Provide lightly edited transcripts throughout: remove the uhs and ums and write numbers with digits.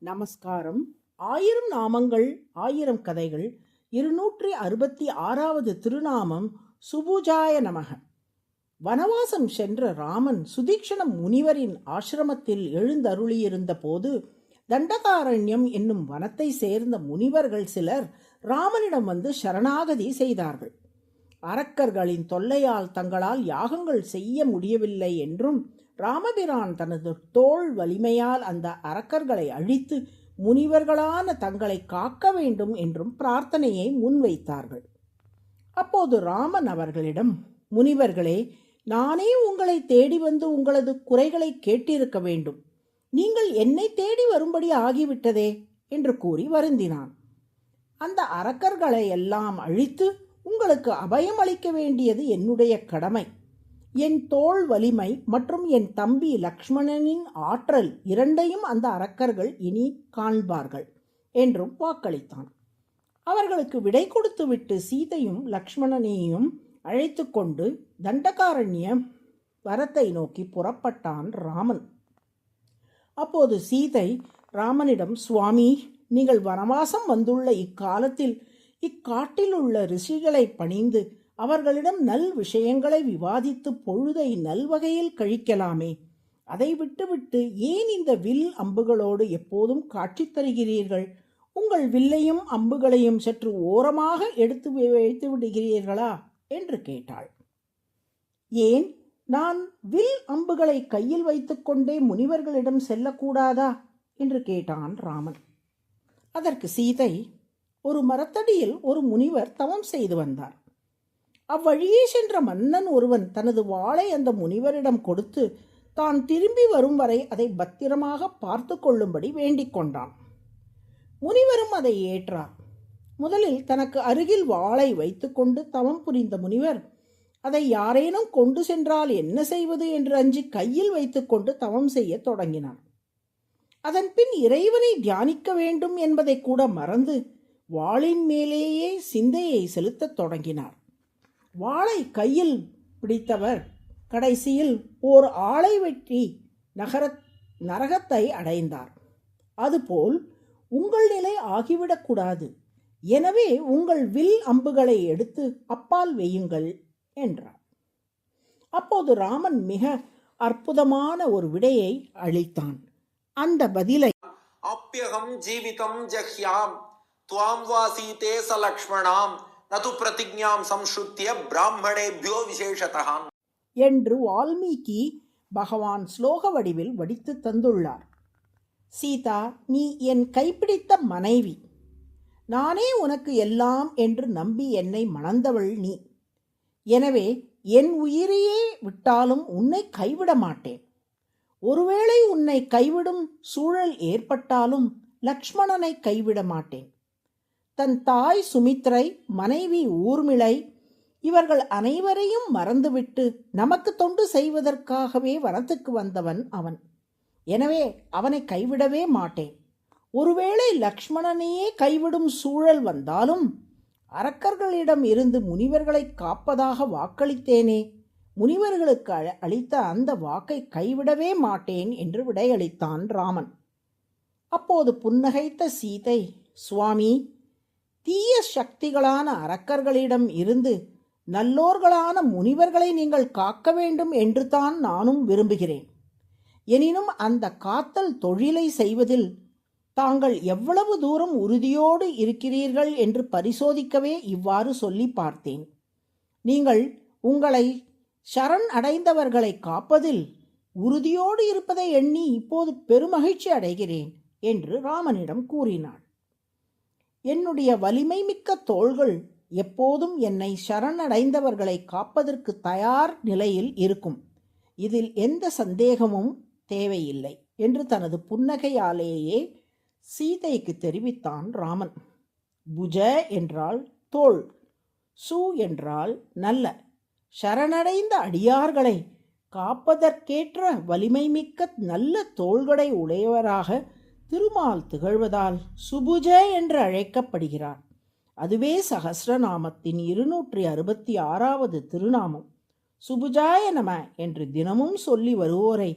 நமஸ்காரம். 1000 நாமங்கள் 1000 கதைகள் 266வது திருநாமம் சுபுஜாய நமக. வனவாசம் சென்ற ராமன் சுதீக்ஷண முனிவரின் ஆசிரமத்தில் எழுந்தருளியிருந்த போது தண்டகாரண்யம் என்னும் வனத்தை சேர்ந்த முனிவர்கள் சிலர் ராமனிடம் வந்து சரணாகதி செய்தார்கள். அரக்கர்களின் தொல்லையால் தங்களால் யாகங்கள் செய்ய முடியவில்லை என்றும் ராமபிரான் தனது தோள் வலிமையால் அந்த அரக்கர்களை அழித்து முனிவர்களான தங்களை காக்க வேண்டும் என்றும் பிரார்த்தனையை முன்வைத்தார்கள். அப்போது ராமன் அவர்களிடம், முனிவர்களே, நானே உங்களை தேடி வந்து உங்களது குறைகளை கேட்டிருக்க வேண்டும். நீங்கள் என்னை தேடி வரும்படி ஆகிவிட்டதே என்று கூறி வருந்தினான். அந்த அரக்கர்களை எல்லாம் அழித்து உங்களுக்கு அபயம் அளிக்க வேண்டியது என்னுடைய கடமை. என் தோள் வலிமை மற்றும் என் தம்பி லக்ஷ்மணனின் ஆற்றல் இரண்டையும் அந்த அரக்கர்கள் இனி காண்பார்கள் என்றும் வாக்களித்தான். அவர்களுக்கு விடை கொடுத்துவிட்டு சீதையும் லக்ஷ்மணனையும் அழைத்து கொண்டு தண்டகாரண்ய வரத்தை நோக்கி புறப்பட்டான் ராமன். அப்போது சீதை ராமனிடம், சுவாமி, நீங்கள் வனவாசம் வந்துள்ள இக்காலத்தில் இக்காட்டில் உள்ள ரிஷிகளை பணிந்து அவர்களிடம் நல் விஷயங்களை விவாதித்து பொழுதை நல்வகையில் கழிக்கலாமே. அதை விட்டுவிட்டு ஏன் இந்த வில் அம்புகளோடு எப்போதும் காட்சி தருகிறீர்கள்? உங்கள் வில்லையும் அம்புகளையும் சற்று ஓரமாக எடுத்து வைத்து விடுகிறீர்களா என்று கேட்டாள். ஏன், நான் வில் அம்புகளை கையில் வைத்துக்கொண்டே முனிவர்களிடம் செல்லக்கூடாதா என்று கேட்டான் ராமன். அதற்கு சீதை, ஒரு மரத்தடியில் ஒரு முனிவர் தவம் செய்து வந்தார். அவ்வழியே சென்ற மன்னன் ஒருவன் தனது வாளை அந்த முனிவரிடம் கொடுத்து தான் திரும்பி வரும் வரை அதை பத்திரமாக பார்த்து கொள்ளும்படி வேண்டிக் கொண்டான். முனிவரும் அதை ஏற்றார். முதலில் தனக்கு அருகில் வாளை வைத்துக்கொண்டு தவம் புரிந்த முனிவர் அதை யாரேனும் கொண்டு சென்றால் என்ன செய்வது என்று அஞ்சி கையில் வைத்துக்கொண்டு தவம் செய்ய தொடங்கினார். அதன் பின் இறைவனை தியானிக்க வேண்டும் என்பதை கூட மறந்து வாளின் மேலேயே சிந்தையை செலுத்தத் தொடங்கினார். வாளை கையில் பிடித்தவர் கடைசியில் ஓர் ஆளை வெட்டி நரகத்தை அடைந்தார். அதுபோல் உங்கள் நிலை ஆகிவிடக்கூடாது. எனவே உங்கள் வில் அம்புகளை எடுத்து அப்பால் வையுங்கள் என்றார். அப்போது ராமன் மிக அற்புதமான ஒரு விடையை அளித்தான். அந்த பதிலை, அப்யகம் ஜீவிதம் ஜஹ்யாம் துவாம் வாசீதே ச லக்ஷ்மணாம் நது பிரதிஜ்ஞாம் சம்ஸ்ருத்ய பிராமணேபியோ விசேஷதஹ என்று வால்மீகி பகவான் ஸ்லோக வடிவில் வடித்து தந்துள்ளார். சீதா, நீ என் கைப்பிடித்த மனைவி. நானே உனக்கு எல்லாம் என்று நம்பி என்னை மணந்தவள் நீ. எனவே என் உயிரையே விட்டாலும் உன்னை கைவிட மாட்டேன். ஒருவேளை உன்னை கைவிடும் சூழல் ஏற்பட்டாலும் லக்ஷ்மணனை கைவிட மாட்டேன். தன் தாய் சுமித்ரை, மனைவி ஊர்மிளை இவர்கள் அனைவரையும் மறந்துவிட்டு நமக்கு தொண்டு செய்வதற்காகவே வனத்துக்கு வந்தவன் அவன். எனவே அவனை கைவிடவே மாட்டேன். ஒருவேளை லக்ஷ்மணனையே கைவிடும் சூழல் வந்தாலும் அரக்கர்களிடம் இருந்து முனிவர்களை காப்பதாக வாக்களித்தேனே, முனிவர்களுக்கு அளித்த அந்த வாக்கை கைவிடவே மாட்டேன் என்று விடையளித்தான் ராமன். அப்போது புன்னகைத்த சீதை, சுவாமி, தீய சக்திகளான அரக்கர்களிடம் இருந்து நல்லோர்களான முனிவர்களை நீங்கள் காக்க வேண்டும் என்று தான் நானும் விரும்புகிறேன். எனினும் அந்த காத்தல் தொழிலை செய்வதில் தாங்கள் எவ்வளவு தூரம் உறுதியோடு இருக்கிறீர்கள் என்று பரிசோதிக்கவே இவ்வாறு சொல்லி பார்த்தேன். நீங்கள் உங்களை சரண் அடைந்தவர்களை காப்பதில் உறுதியோடு இருப்பதை எண்ணி இப்போது பெருமகிழ்ச்சி அடைகிறேன் என்று ராமனிடம் கூறினாள். என்னுடைய வலிமை மிக்க தோள்கள் எப்போதும் என்னை சரணடைந்தவர்களை காப்பதற்கு தயார் நிலையில் இருக்கும். இதில் எந்த சந்தேகமும் தேவையில்லை என்று தனது புன்னகையாலேயே சீதைக்கு தெரிவித்தான் ராமன். புஜ என்றால் தோள், சு என்றால் நல்ல. சரணடைந்த அடியார்களை காப்பதற்கேற்ற வலிமை மிக்க நல்ல தோள்களை உடையவராக திருமால் திகழ்வதால் சுபுஜ என்று அழைக்கப்படுகிறார். அதுவே சகஸ்ரநாமத்தின் 266வது திருநாமம். சுபுஜாய நம என்று தினமும் சொல்லி வருவோரை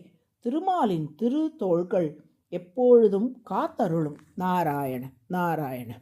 திருமாலின் திரு தோள்கள் எப்பொழுதும் காத்தருளும். நாராயண நாராயண.